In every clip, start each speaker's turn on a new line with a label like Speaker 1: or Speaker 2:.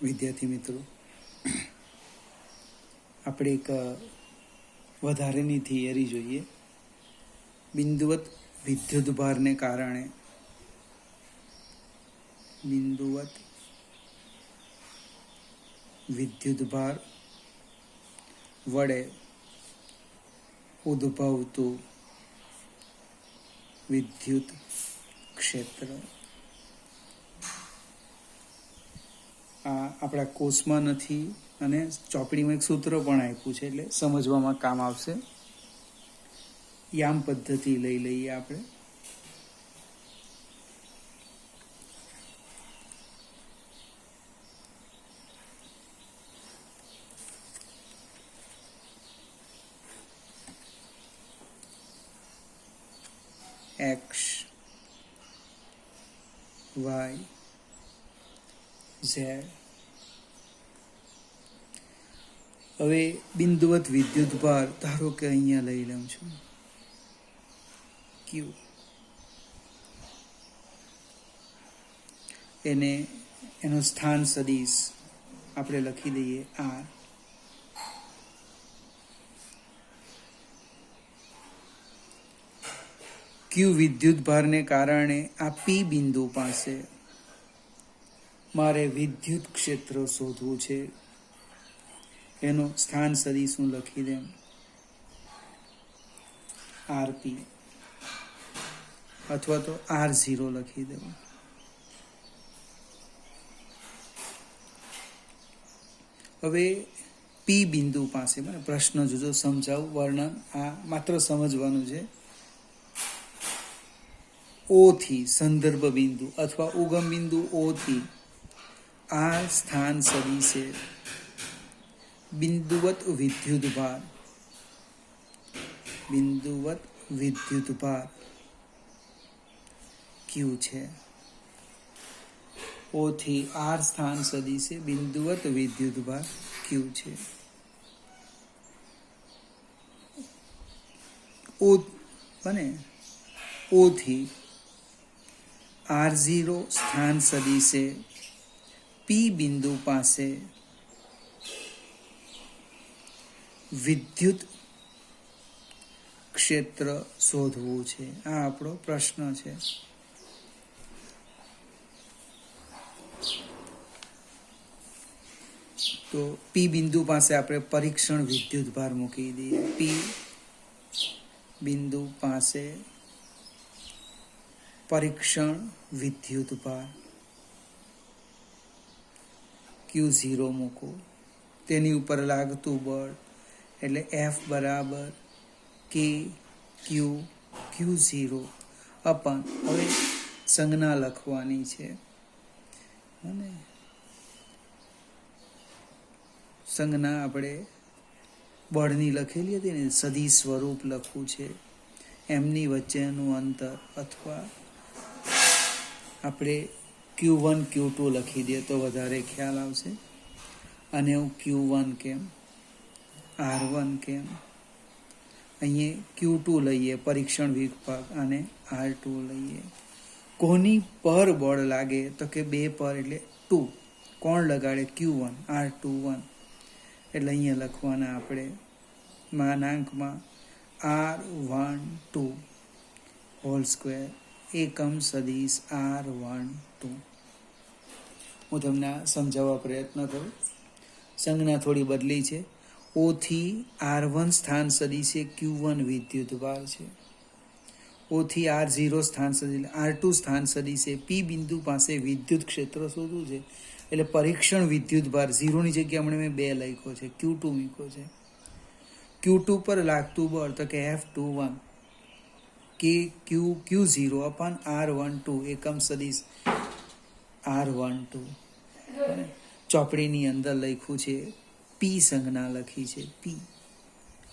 Speaker 1: વિદ્યાર્થી મિત્રો, આપણે એક વધારેની થિયરી જોઈએ. બિંદુવત વિદ્યુતભારને કારણે બિંદુવત વિદ્યુતભાર વડે ઉદ્ભવતું વિદ્યુત ક્ષેત્ર. આ આપણા કોર્સમાં નથી અને ચોપડીમાં એક સૂત્ર પણ આપ્યું છે, એટલે સમજવામાં કામ આવશે. યામ પદ્ધતિ લઈ લઈએ આપણે. X, Y, Z. હવે બિંદુવત વિદ્યુતભાર ધારો કે અહીંયા લઈ લઉં છું ક્યુ. એનો સ્થાન સદિશ આપણે લખી દઈએ આર. ક્યુ વિદ્યુતભારને કારણે આ પી બિંદુ પાસે મારે વિદ્યુત ક્ષેત્ર શોધવું છે. એનો સ્થાન સદિશ હું લખી દેમ આરપી અથવા તો R0 લખી દઉં. હવે પી બિંદુ પાસે મને પ્રશ્ન જોજો, સમજાવું, વર્ણન આ માત્ર સમજવાનું છે. ઓ થી સંદર્ભ બિંદુ અથવા ઉગમ બિંદુ ઓ થી આ સ્થાન સદિશે બિંદુવત વિદ્યુતભાર ક્યુ છે. ઓ થી આર સ્થાન સદિશે બિંદુવત વિદ્યુતભાર ક્યુ છે. ઓ થી R0 સ્થાન સદિશે પી બિંદુ પાસે વિદ્યુત ક્ષેત્ર શોધવું છે. આ આપણો પ્રશ્ન છે. તો પી બિંદુ પાસે આપણે પરીક્ષણ વિદ્યુતભાર મૂકી દઈએ. પી બિંદુ પાસે પરીક્ષણ વિદ્યુતભાર Q0 મૂકો. તેની ઉપર લાગતું બળ એટલે F બરાબર K Q0 અપન. હવે સંજ્ઞા લખવાની છે અને સંજ્ઞા આપણે બળની લખેલી હતી ને, સદિશ સ્વરૂપ લખવું છે. એમની વચ્ચેનું અંતર અથવા આપણે Q1 Q2 લખી દઈએ તો વધારે ખ્યાલ આવશે. અને હું Q1 કેમ, R1 કેમ, અહીંયા Q2 લઈએ પરીક્ષણ વિભાગ અને R2 લઈએ. કોની પર બળ લાગે તો કે 2 પર એટલે 2. કોણ લગાડે? Q1, R21. એટલે અહીંયા લખવાના આપણે માનાંકમાં R12 હોલ સ્ક્વેર એકમ સદિશ R12. હું તમને સમજાવવા પ્રયત્ન કરું. સંજ્ઞા થોડી બદલી છે. ઓ થી R1 સ્થાન સદિશે Q1 વિદ્યુતભાર છે. ઓ થી R0 સ્થાન સદિશ R2 સ્થાન સદિશે પી બિંદુ પાસે વિદ્યુત ક્ષેત્ર શોધવું છે. એટલે પરીક્ષણ વિદ્યુતભાર 0 ની જગ્યાએ હમણાં મેં 2 લખ્યો છે, Q2 મૂક્યો છે. Q2 પર લાગતું બળ તો કે F21 કે Q0 અપન R12 એકમ સદિશ R12. ચોપડીની અંદર લખ્યું છે પી, સંજ્ઞા લખી છે પી.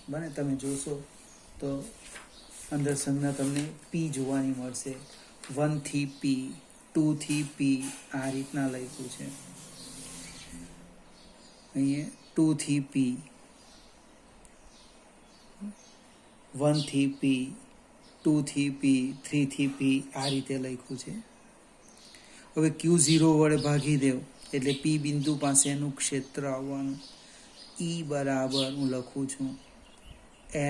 Speaker 1: બને તમે જોશો તો અંદર સંજ્ઞા તમને પી જોવાની મળશે. 1 થી પી, 2 થી પી, આ રીતના લખ્યું છે. અહીંયા 2 થી પી, 1 થી પી, 2 થી પી, 3 થી પી, આ રીતે લખ્યું છે. હવે Q0 વડે ભાગી દેવ એટલે પી બિંદુ પાસેનું ક્ષેત્ર આવવાનું. ઈ બરાબર હું લખું છું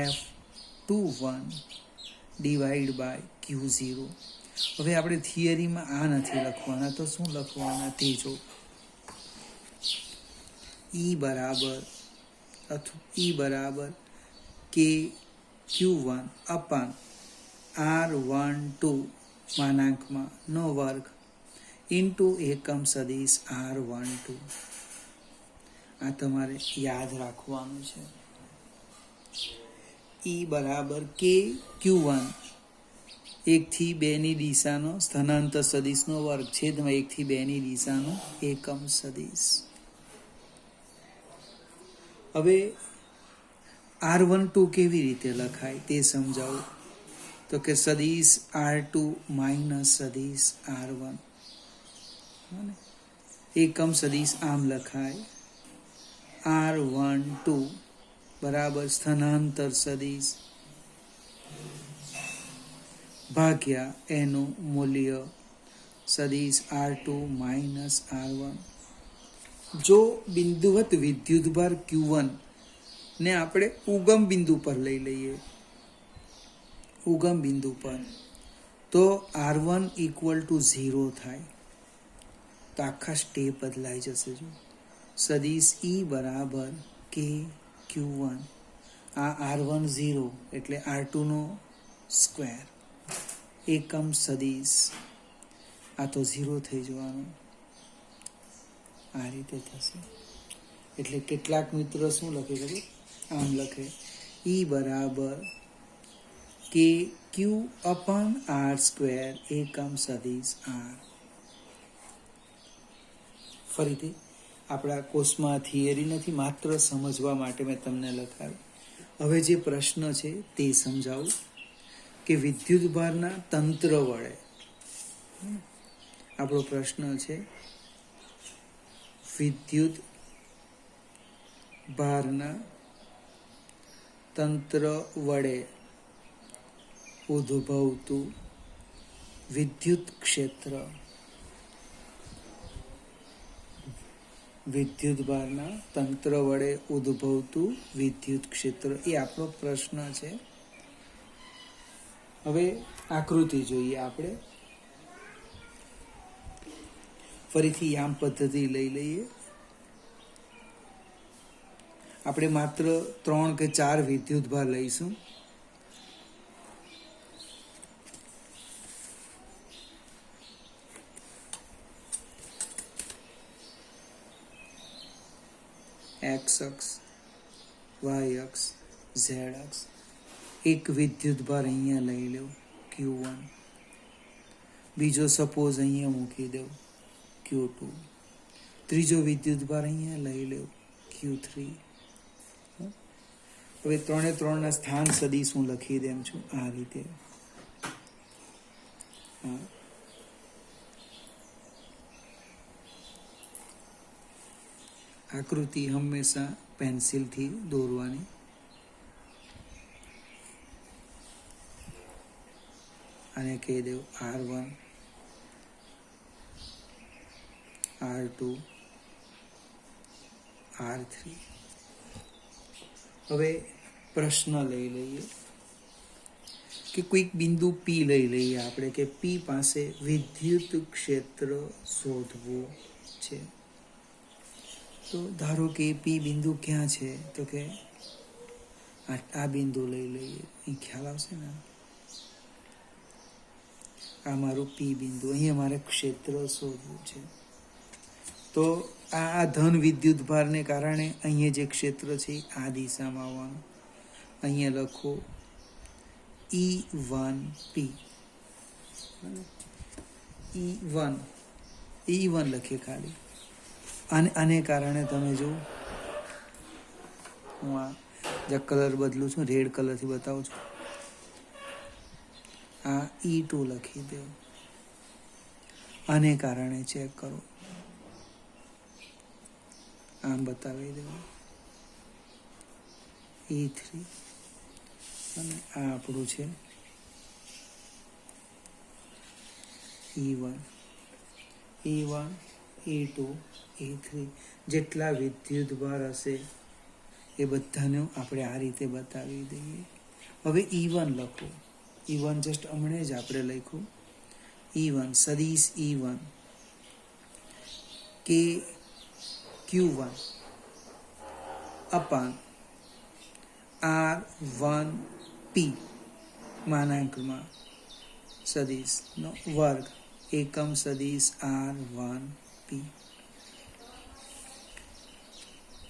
Speaker 1: F21 ડિવાઈડ બાય Q0. હવે આપણે થિયરીમાં આ નથી લખવાના, તો શું લખવાના તે જો. ઈ બરાબર કે Q1 અપાન R12 માનાંકમાં નો વર્ગ ઇન્ટુ એકમ સદિશ R12. આ તમારે યાદ રાખવાનું છે. ઈ બરાબર કે Q1 1 થી 2 ની દિશાનો સ્થાનાંતર સદિશનો વર્ગ છેદમાં 1 થી 2 ની દિશાનો એકમ સદિશ. હવે R12 કેવી રીતે લખાય તે સમજાવું. તો કે સદિશ R2 માઇનસ સદિશ R1. એકમ સદિશ આમ લખાય R12 બરાબર સ્થાનાંતર સદિશ ભાગ્યા એનું મૂલ્ય સદિશ R2 માઇનસ R1. જો બિંદુવત વિદ્યુતભાર Q1 ને આપણે ઉગમ બિંદુ પર લઈ લઈએ, ઉગમ બિંદુ પર, તો R1 ઇક્વલ ટુ 0 થાય. તો આખા સ્ટેપ બદલાઈ જશે. જો સદિશ ઈ બરાબર કે Q1, આ R1 0 એટલે R2 નો સ્ક્વેર, એકમ સદિશ, આ તો 0 થઈ જવાનું. આ રીતે થશે. એટલે કેટલાક મિત્રો શું લખે ખબર, આમ લખે ઈ બરાબર કે Q અપન R સ્ક્વેર એકમ સદિશ R. ફરીથી આપણા કોર્સમાં થિયરી નથી, માત્ર સમજવા માટે મેં તમને લખાવ્યું. હવે જે પ્રશ્ન છે તે સમજાવું કે વિદ્યુતભારના તંત્ર વડે, આપણો પ્રશ્ન છે વિદ્યુત ભારના તંત્ર વડે ઉદ્ભવતું વિદ્યુત ક્ષેત્ર. વિદ્યુતભારના તંત્ર વડે ઉદ્ભવતું વિદ્યુત ક્ષેત્ર, એ આપણો પ્રશ્ન છે. હવે આકૃતિ જોઈએ આપણે. ફરીથી યામ પદ્ધતિ લઈ લઈએ. આપણે માત્ર 3 કે 4 વિદ્યુતભાર લઈશું. એક્સ અક્ષ, વાય અક્ષ, ઝેડ અક્ષ. એક વિદ્યુતભાર અહીંયા લઈ લો Q1, બીજો સપોઝ અહીંયા મૂકી દઉં Q2, ત્રીજો વિદ્યુતભાર અહીંયા લઈ લો Q3. હવે 3 એ 3 ના સ્થાન સદિશ હું લખી દેમ છું આ રીતે. આકૃતિ હંમેશા પેન્સિલથી દોરવાની. અને કહી દઉં R1, R2, R3. હવે પ્રશ્ન લઈ લઈએ કે કોઈક બિંદુ P લઈ લઈએ આપણે, કે P પાસે વિદ્યુત ક્ષેત્ર શોધવું છે. તો ધારો કે P બિંદુ ક્યાં છે, તો કે આ બિંદુ લઈ લઈએ. અહીં ખ્યાલ આવશે ને, આ મારું P બિંદુ, અહીંયા મારે ક્ષેત્ર શોધવું છે. તો આ ધન વિદ્યુત ભારને કારણે અહીંયા જે ક્ષેત્ર છે આ દિશામાં આવવાનું. અહીંયા લખો E1P, E1 લખીએ ખાલી. આને કારણે તમે જો, હું આ જે કલર બદલું છું, રેડ કલરથી બતાવું છું, આ E2 લખી દો. આને કારણે ચેક કરો, આમ બતાવી દો E3, અને આ આપણું છે E1. E2 E3 જેટલા વિદ્યુતભાર હશે એ બધાને આપણે આ રીતે બતાવી દઈએ. હવે E1 લખો. E1 જસ્ટ હમણાં જ આપણે લખ્યું. E1 સદિશ E1 કે Q1 અપાન R1P માનાંકમાં સદિશનો વર્ગ એકમ સદિશ R1P.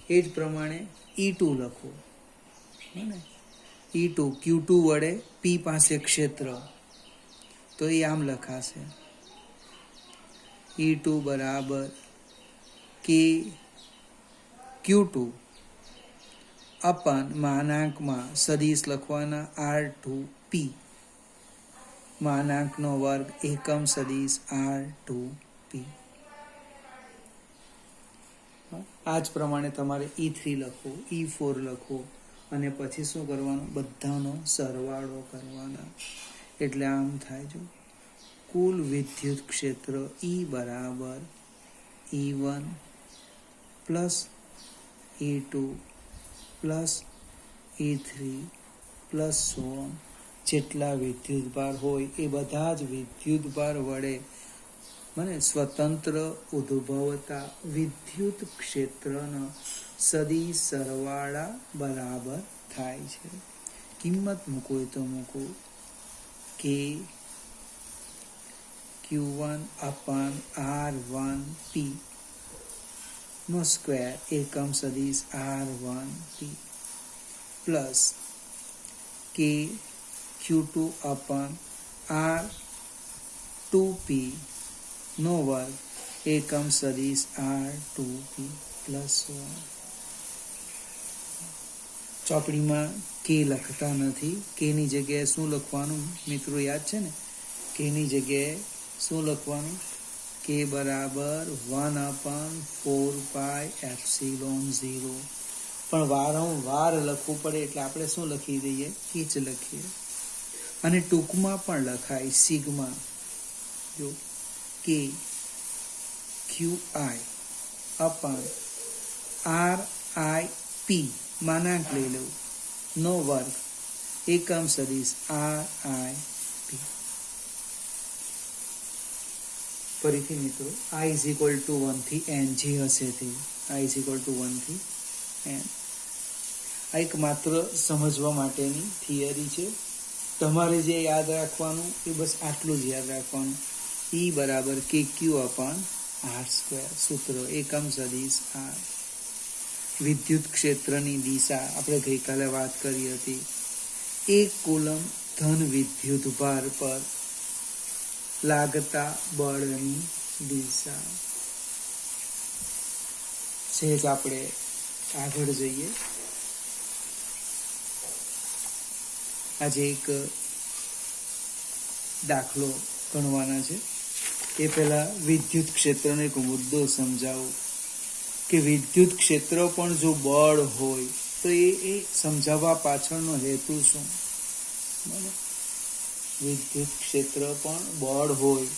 Speaker 1: એ જ પ્રમાણે E2 લખો. E2 Q2 વડે P પાસે ક્ષેત્ર, તો એ આમ લખાશે E2 બરાબર કે Q2 અપાન માનાંકમાં સદિશ લખવાના R2P માનાંકનો વર્ગ એકમ સદિશ R2P. આ જ પ્રમાણે તમારે E3 લખો, E4 લખો અને પછી શું કરવાનું? બધાનો સરવાળો કરવાના. એટલે આમ થાય જો કુલ વિદ્યુત ક્ષેત્ર E બરાબર E1 plus E2 plus E3 plus જેટલા વિદ્યુતભાર હોય એ બધા જ વિદ્યુતભાર વડે સ્વતંત્ર ઉદ્ભવતા વિદ્યુત ક્ષેત્રના સદિશ સરવાળા બરાબર થાય છે. કિંમત મૂકો તો મૂકો કે Q1 અપાન R1P નો સ્ક્વેર એકમ સદિશ R1P પ્લસ કે Q2 અપાન R2P નો વર્ગ એકમ સદિશ R2P પ્લસ 1. ચોપડીમાં કે લખતા નથી. કેની જગ્યાએ શું લખવાનું મિત્રો યાદ છે ને? કેની જગ્યાએ શું લખવાનું? કે બરાબર 1/4πε0. પણ વારંવાર લખવું પડે એટલે આપણે શું લખી દઈએ? કે જ લખીએ. અને ટૂંકમાં પણ લખાય સિગ્મા. જો કે QI અપાન RIP માનાંક લઈ લેવું નો વર્ગ એકમ સદિશ RIP. ફરીથી મિત્રો I = 1 થી n જે હશે તે I = 1 થી n. આ એક માત્ર સમજવા માટેની થિયરી છે. તમારે જે યાદ રાખવાનું એ બસ આટલું જ યાદ રાખવાનું. E બરાબર KQ અપાન R². સૂત્ર એકમ સદિશ R. વિદ્યુત ક્ષેત્રની દિશા આપણે ગઈકાલે વાત કરી હતી. 1 કુલમ ધન વિદ્યુત ભાર પર લાગતા બળની દિશા. સહેજ આપણે આગળ જઈએ. આજે એક દાખલો ગણવાના છે. એ પહેલા વિદ્યુત ક્ષેત્રનો એક મુદ્દો સમજાવું કે વિદ્યુત ક્ષેત્ર પણ જો બળ હોય તો એ સમજાવવા પાછળનો હેતુ શું? વિદ્યુત ક્ષેત્ર પણ બળ હોય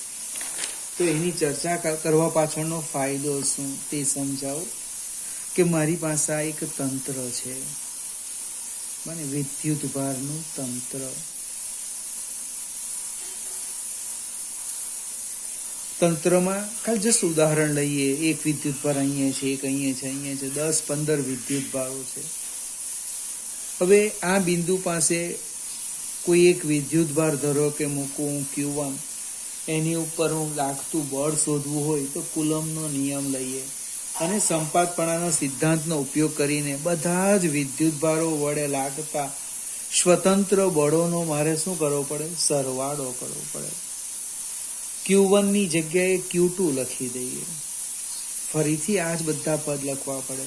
Speaker 1: તો એની ચર્ચા કરવા પાછળનો ફાયદો શું તે સમજાવો. કે મારી પાસે આ એક તંત્ર છે, વિદ્યુત ભારનું તંત્ર. તંત્રમાં ખાલી જસ્ટ ઉદાહરણ લઈએ. એક વિદ્યુત ભાર અહીંયા છે, એક અહીંયા છે, અહીંયા છે, 10-15 વિદ્યુત ભારો છે. હવે આ બિંદુ પાસે કોઈ એક વિદ્યુત ભાર ધરો કે મૂકું Q1, એની ઉપર હું લાગતું બળ શોધવું હોય તો કુલમનો નિયમ લઈએ અને સંપાતપણાના સિદ્ધાંતનો ઉપયોગ કરીને બધા જ વિદ્યુત ભારો વડે લાગતા સ્વતંત્ર બળોનો મારે શું કરવો પડે? સરવાળો કરવો પડે. Q1 ની જગ્યાએ Q2 લખી દઈએ. ફરીથી આ જ બધા પદ લખવા પડે.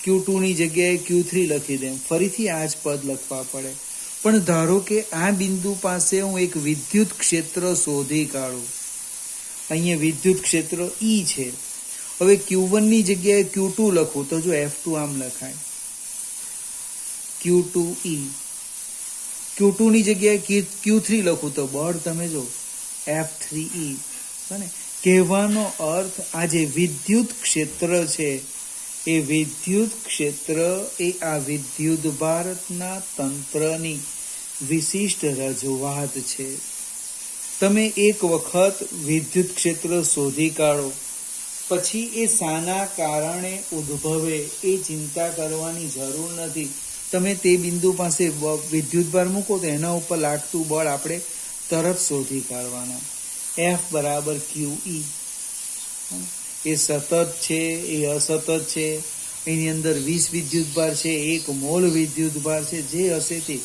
Speaker 1: Q2 ની જગ્યાએ Q3 લખી દે. ફરીથી આ જ પદ લખવા પડે. પણ ધારો કે આ બિંદુ પાસે હું એક વિદ્યુત ક્ષેત્ર શોધી કાઢું. અહીંયા વિદ્યુત ક્ષેત્ર E છે. હવે Q1 ની જગ્યાએ Q2 લખું તો જો F2 આમ લખાય, Q2E. Q2 ની જગ્યાએ Q3 લખું તો બળ તમે જો F3E. કહેવાનો અર્થ આ જે વિદ્યુત ક્ષેત્ર છે એ વિદ્યુત ક્ષેત્ર એ આ વિદ્યુત ભારતના તંત્રની વિશિષ્ટ રજૂઆત છે. તમે એક વખત વિદ્યુત ક્ષેત્ર શોધી કાઢો પછી એ શાના કારણે ઉદ્ભવે એ ચિંતા કરવાની જરૂર નથી. તમે તે બિંદુ પાસે વિદ્યુત ભાર મૂકો તો એના ઉપર લાગતું બળ આપણે તરત શોધી કાઢવાના. F બરાબર QE. એ સતત છે, એ અસતત છે, એની અંદર 20 વિદ્યુત ભાર છે, 1 મોલ વિદ્યુત ભાર છે, જે હશે તે.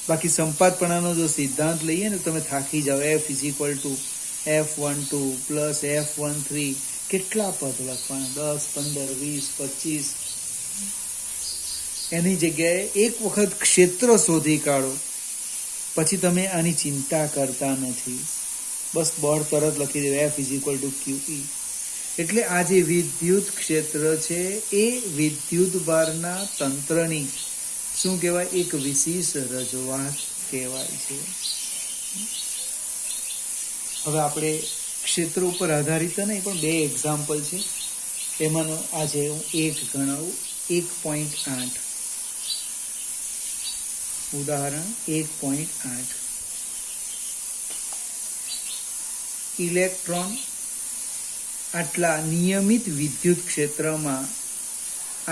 Speaker 1: બાકી સંપાતપણાનો જો સિદ્ધાંત લઈએ ને તમે થાકી જાઓ. F is equal to F12 plus F13. કેટલા પદ લખવાના? 10, 15, 20, 25. એની જગ્યાએ એક વખત ક્ષેત્ર શોધી કાઢો પછી તમે આની ચિંતા કરતા નથી. બસ બળ તરત લખી દો. F is equal to QE. એટલે આ જે વિદ્યુત ક્ષેત્ર છે એ વિદ્યુત ભારના તંત્રની શું કહેવાય? એક વિશેષ રજૂઆત કહેવાય છે. હવે આપણે ક્ષેત્ર ઉપર આધારિત નહીં પણ 2 એક્ઝામ્પલ છે એમાંનો આજે હું એક ગણાવું. 1.8 ઉદાહરણ 1.8. ઇલેક્ટ્રોન આટલા નિયમિત વિદ્યુત ક્ષેત્રમાં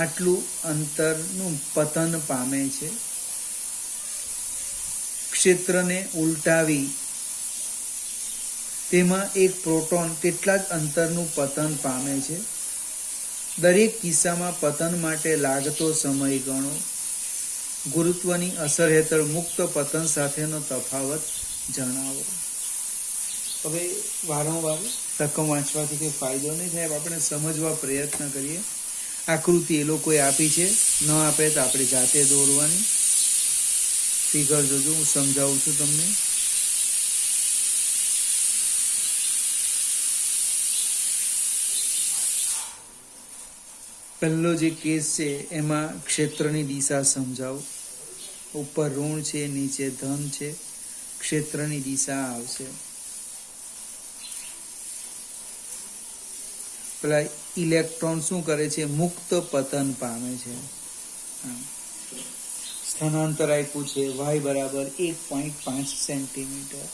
Speaker 1: આટલું અંતરનું પતન પામે છે. ક્ષેત્રને ઉલટાવી તેમાં એક પ્રોટોન તેટલા જ અંતરનું પતન પામે છે. દરેક કિસ્સામાં પતન માટે લાગતો સમય ગણો. ગુરુત્વની અસર હેઠળ મુક્ત પતન સાથેનો તફાવત જણાવો. હવે વારંવાર રકમ વાંચવાથી કંઈ ફાયદો નહીં થાય. આપણે સમજવા પ્રયત્ન કરીએ. આકૃતિ એ લોકોએ આપી છે, ન આપે તો આપણે જાતે દોરવાની. ફિગર જોજો, હું સમજાવું છું તમને. પહેલો જે કેસ છે એમાં ક્ષેત્રની દિશા સમજાવો. ઉપર ઋણ છે, નીચે ધન છે. ક્ષેત્રની દિશા આવશે. પેલા ઇલેક્ટ્રોન શું કરે છે? મુક્ત પતન પામે છે. સ્થાનાંતર આપ્યું છે y બરાબર 1.5 સેન્ટીમીટર.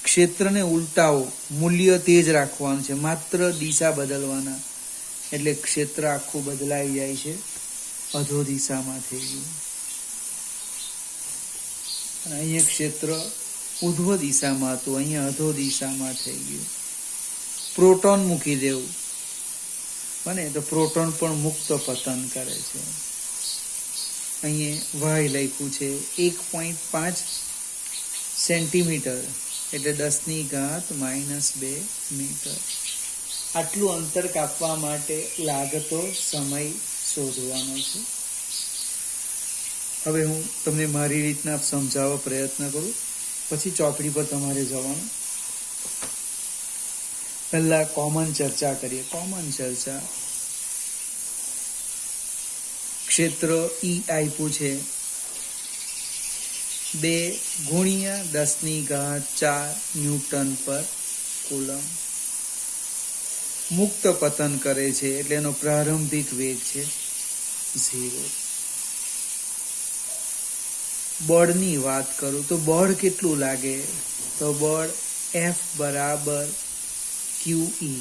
Speaker 1: ક્ષેત્રને ઉલટાવો, મૂલ્ય તે જ રાખવાનું છે, માત્ર દિશા બદલવાના. એટલે ક્ષેત્ર આખું બદલાઈ જાય છે, અધો દિશામાં થઈ ગયું. અને અહીંયા ક્ષેત્ર ઉધ્વ દિશામાં હતું, અહીંયા અધો દિશામાં થઈ ગયું. પ્રોટોન મૂકી દેવું બને તો પ્રોટોન પણ મુક્ત પતન કરે છે. અહીંયા y લખ્યું છે 1.5 સેન્ટીમીટર એટલે 10⁻² મીટર. આટલું અંતર કાપવા માટે લાગતો સમય શોધવાનો છે. હવે હું તમને મારી રીતના સમજાવવા પ્રયત્ન કરું, પછી ચોપડી પર તમારે જવાનું. પહેલા કોમન ચર્ચા કરીએ. કોમન ચર્ચા. ક્ષેત્ર E આપ્યું છે 2×10⁴ ન્યૂટન પર કુલમ. મુક્ત પતન કરે છે એટલે એનો પ્રારંભિક વેગ છે 0. બળની વાત કરું તો બળ કેટલું લાગે? તો બળ F બરાબર QE.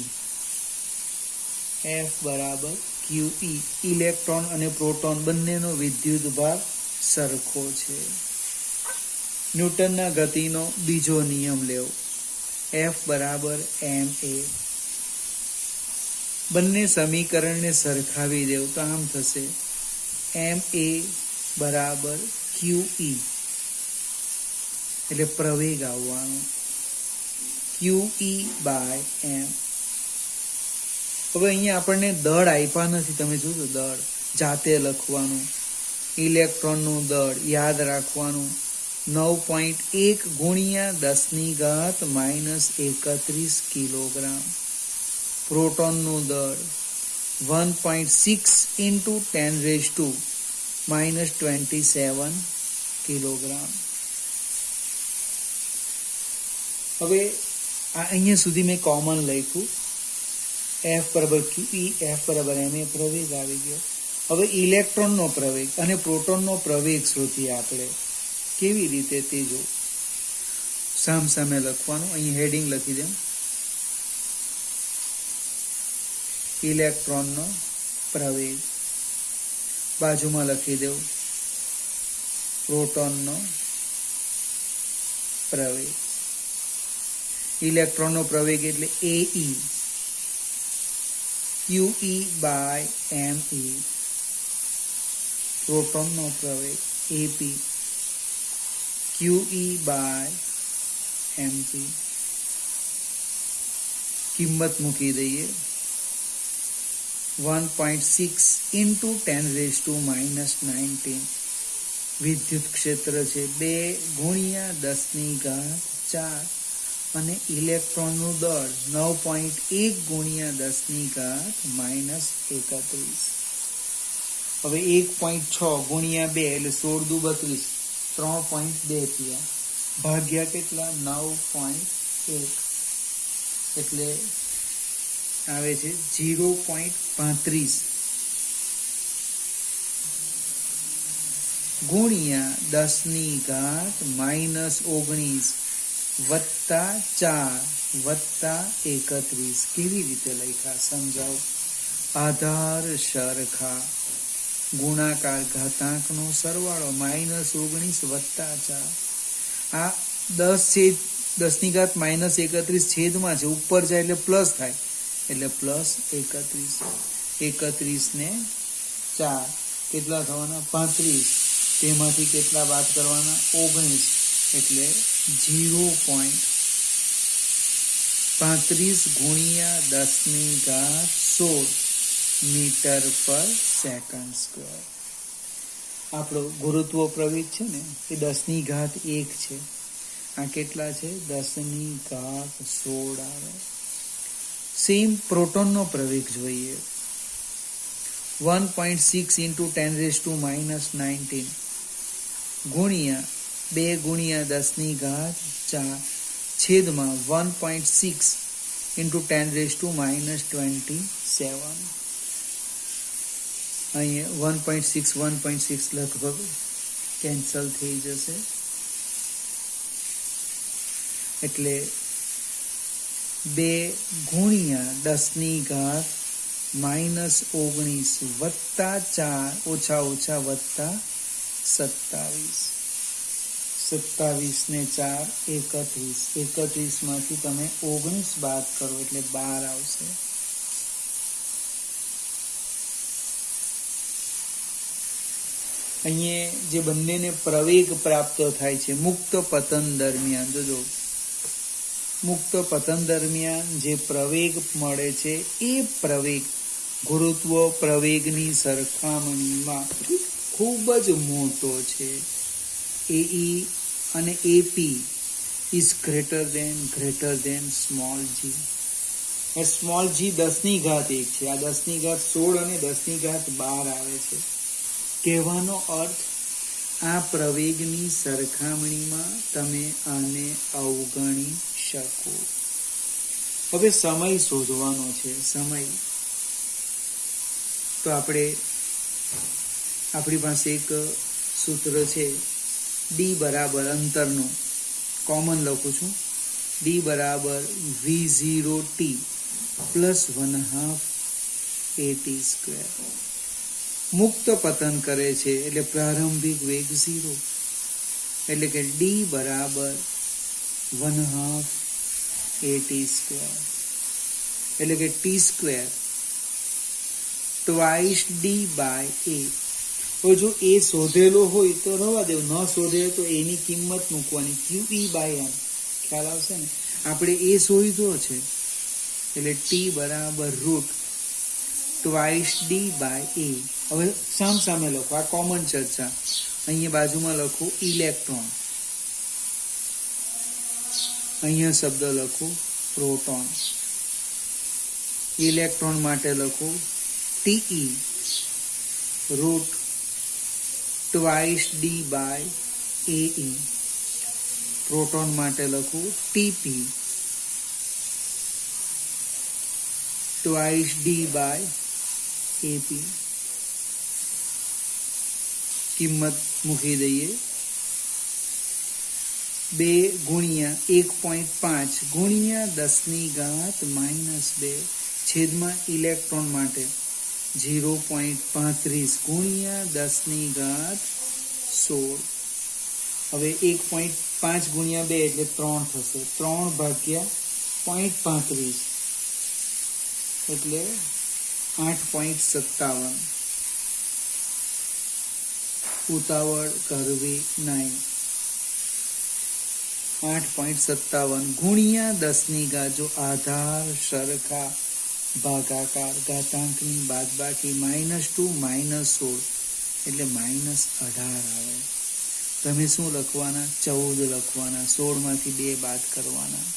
Speaker 1: F બરાબર QE. ઇલેક્ટ્રોન અને પ્રોટોન બંનેનો વિદ્યુત ભાર સરખો છે. ન્યૂટનના ગતિનો બીજો નિયમ લેવો. F બરાબર ma. બંને સમીકરણને સરખાવી દેવું તો આમ થશે ma બરાબર QE. એટલે પ્રવેગ આવવાનો QE બાય m. હવે અહીંયા આપણને દળ આપ્યા નથી, તમે જોજો દળ જાતે લખવાનું. ઇલેક્ટ્રોનનું દળ યાદ રાખવાનું 9.1×10⁻³ કિલોગ્રામ. પ્રોટોનનું દળ 1.6 × 10⁻27 કિલોગ્રામ. હવે આ અહીંયા સુધી મેં કોમન લખ્યું, એફ બરાબર QE, એફ બરાબર MA, પ્રવેગ આવી ગયો. હવે ઇલેક્ટ્રોનનો પ્રવેગ અને પ્રોટોનનો પ્રવેગ શોધીએ આપણે. કેવી રીતે તે જો સામે લખવાનું. અહીં હેડિંગ લખી દઉં, ઇલેક્ટ્રોનનો પ્રવેગ. બાજુમાં લખી દઉં પ્રોટોનનો પ્રવેગ. ઇલેક્ટ્રોનનો પ્રવેગ એટલે AE, QE by ME. પ્રોટોનનો પ્રવેગ AP, QE by MP. કિંમત મૂકી દઈએ. 1.6 into 10⁻⁻19. વિદ્યુત ક્ષેત્ર છે 2×10⁴ અને ઇલેક્ટ્રોનનું દળ 9.1×10⁻31. હવે 1.6 × 2 એટલે 16 દુ 32, 3.2 થયા. ભાગ્યા કેટલા? 9.1 એટલે આવે છે 0.35 ગુણ્યા 10⁻−19 વત્તા 4 વત્તા 31. કેવી રીતે લખ્યા સમજાવો. આધાર સરખા, ગુણાકાર ઘાતાંકનો સરવાળો, -19 વત્તા 4. આ 10⁻−31 છેદમાં છે, ઉપર જાય એટલે પ્લસ થાય, એટલે +31. 31 ને 4 કેટલા થવાના? 35. તેમાંથી કેટલા બાદ કરવાના? 19. એટલે 0.35 ગુણ્યા 10⁻16 મીટર પર સેકન્ડ સ્ક્વેર. આપણો ગુરુત્વ પ્રવેગ છે ને એ 10⁻1 છે. આ કેટલા છે? 10⁻16 આવે. સેમ પ્રોટોનનો પ્રવેગ જોઈએ. 1.6 into 10⁻⁻19 ગુણ્યા 2×10⁻4 છેદમાં 1.6 into 10⁻27. અહીંયા 1.6 લગભગ કેન્સલ થઈ જશે, એટલે 2×10⁻−19 વત્તા 4 ઓછા વત્તા 27. 27 ને 4 31. 31 માંથી તમે 19 બાદ કરો એટલે 12 આવશે. અહીંયા જે બંનેને પ્રવેગ પ્રાપ્ત થાય છે મુક્ત પતન દરમિયાન, જોજો મુક્ત પતન દરમિયાન જે પ્રવેગ મળે છે એ પ્રવેગ ગુરુત્વ પ્રવેગની સરખામણીમાં ખૂબ જ મોટો છે. AE અને AP is greater than small g. Small g 10⁻1 છે. આ 10⁻16 અને 10⁻12 આવે છે. કહેવાનો અર્થ આ પ્રવેગની સરખામણીમાં તમે આને અવગણી શકો. હવે સમય શોધવાનો છે. સમય તો આપણી પાસે એક સૂત્ર છે, D બરાબર અંતરનું કોમન લખું છું. D બરાબર V0t પ્લસ 1/2 AT². મુક્ત પતન કરે છે એટલે પ્રારંભિક વેગ 0, એટલે કે D બરાબર 1/2 AT², એટલે કે T² twice D by A. તો જો એ શોધેલો હોય તો રવા દેવું, ન શોધે તો એની કિંમત મૂકવાની, QE by M. ખ્યાલ આવશે ને? આપણે એ શોધ્યો છે એટલે T બરાબર route twice D by A. હવે સામે લખો, આ કોમન ચર્ચા. અહીંયા બાજુમાં લખો ઇલેક્ટ્રોન, અહીંયા શબ્દ લખો પ્રોટોન. ઇલેક્ટ્રોન માટે લખો TE root twice D by AE. Proton માટે લખું TP twice D by AP. કિંમત મૂકી દઈએ. 2 ગુણ્યા 1.5 ગુણ્યા 10⁻², છેદમાં ઇલેક્ટ્રોન માટે 0.35 ગુણ્યા 10⁻16. હવે 1.5 ગુણ્યા 2 એટલે 3 થશે. 3 ભાગ્યા 0.35 એટલે 8.57. ઉતાવળ કરવી નહીં. 8.57 ગુણ્યા 10⁻, જો આધાર સરખા ભાગાકાર ઘાતાંકની બાદબાકી -2 -16 એટલે -18 આવે. તમે શું લખવાના? 14 લખવાના. 16માંથી 2 બાદ કરવાના.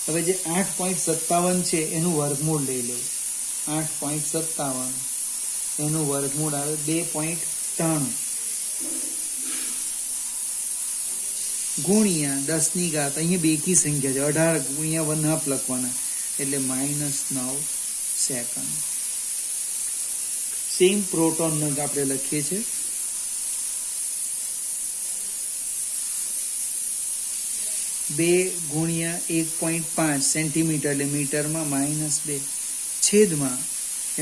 Speaker 1: હવે જે 8.57 છે એનું વર્ગમૂળ લઈ લો. 8.57 એનું વર્ગમૂળ આવે 2.93 ગુણ્યા 10⁻, અહીંયા બેકી સંખ્યા છે 18 ગુણ્યા 1/2 લખવાના એટલે -9 સેકન્ડ. સેમ પ્રોટોન આપણે લખીએ છીએ. બે ગુણ્યા 1.5 સેન્ટીમીટર એટલે મીટરમાં -2, છેદમાં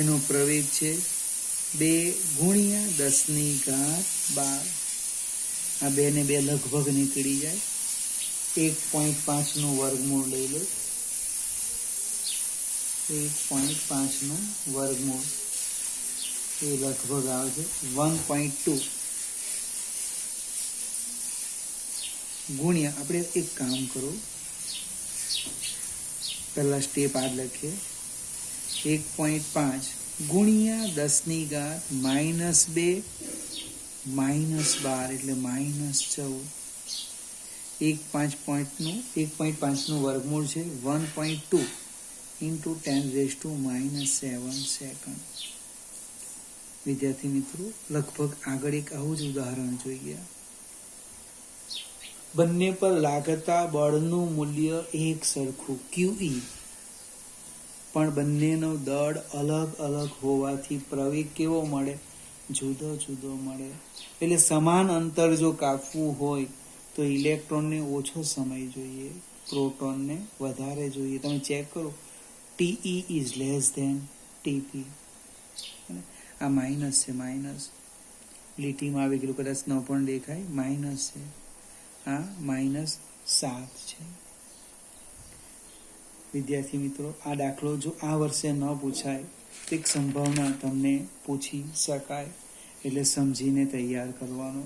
Speaker 1: એનો પ્રવેગ છે 2 ગુણ્યા 10⁻12. આ 2 ને 2 લગભગ નીકળી જાય. 1.5 નું વર્ગમૂળ લઈ લો. 1.5 નું વર્ગમૂળ એ લગભગ આવે છે 1.2 ગુણ્યા, આપણે એક કામ કરો, પહેલા સ્ટેપ આ લખીએ. 1.5 ગુણ્યા 10⁻−2 -12 એટલે -14. 1.5 નું વર્ગમૂળ છે 1.2 × 10⁻⁻7 સેકન્ડ. વિદ્યાર્થી મિત્રો, લગભગ આગળ એક આવું જ ઉદાહરણ જોઈએ. બંને પર લાગતા બળનું મૂલ્ય એક સરખું QE, પણ બંનેનો દળ અલગ અલગ હોવાથી પ્રવેગ કેવો મળે? જુદો જુદો મળે. એટલે સમાન અંતર જો કાપવું હોય તો ઇલેક્ટ્રોનને ઓછો સમય જોઈએ, પ્રોટોનને વધારે જોઈએ. તમે ચેક કરો, TE is less than TP. આ માઇનસ છે, માઇનસ લીટીમાં આવી ગયેલું, કદાચ ન પણ દેખાય, માઇનસ છે. આ -7 છે. વિદ્યાર્થી મિત્રો, આ દાખલો જો આ વર્ષે ન પૂછાય તો એક સંભાવના તમને પૂછી શકાય, એટલે સમજીને તૈયાર કરવાનો.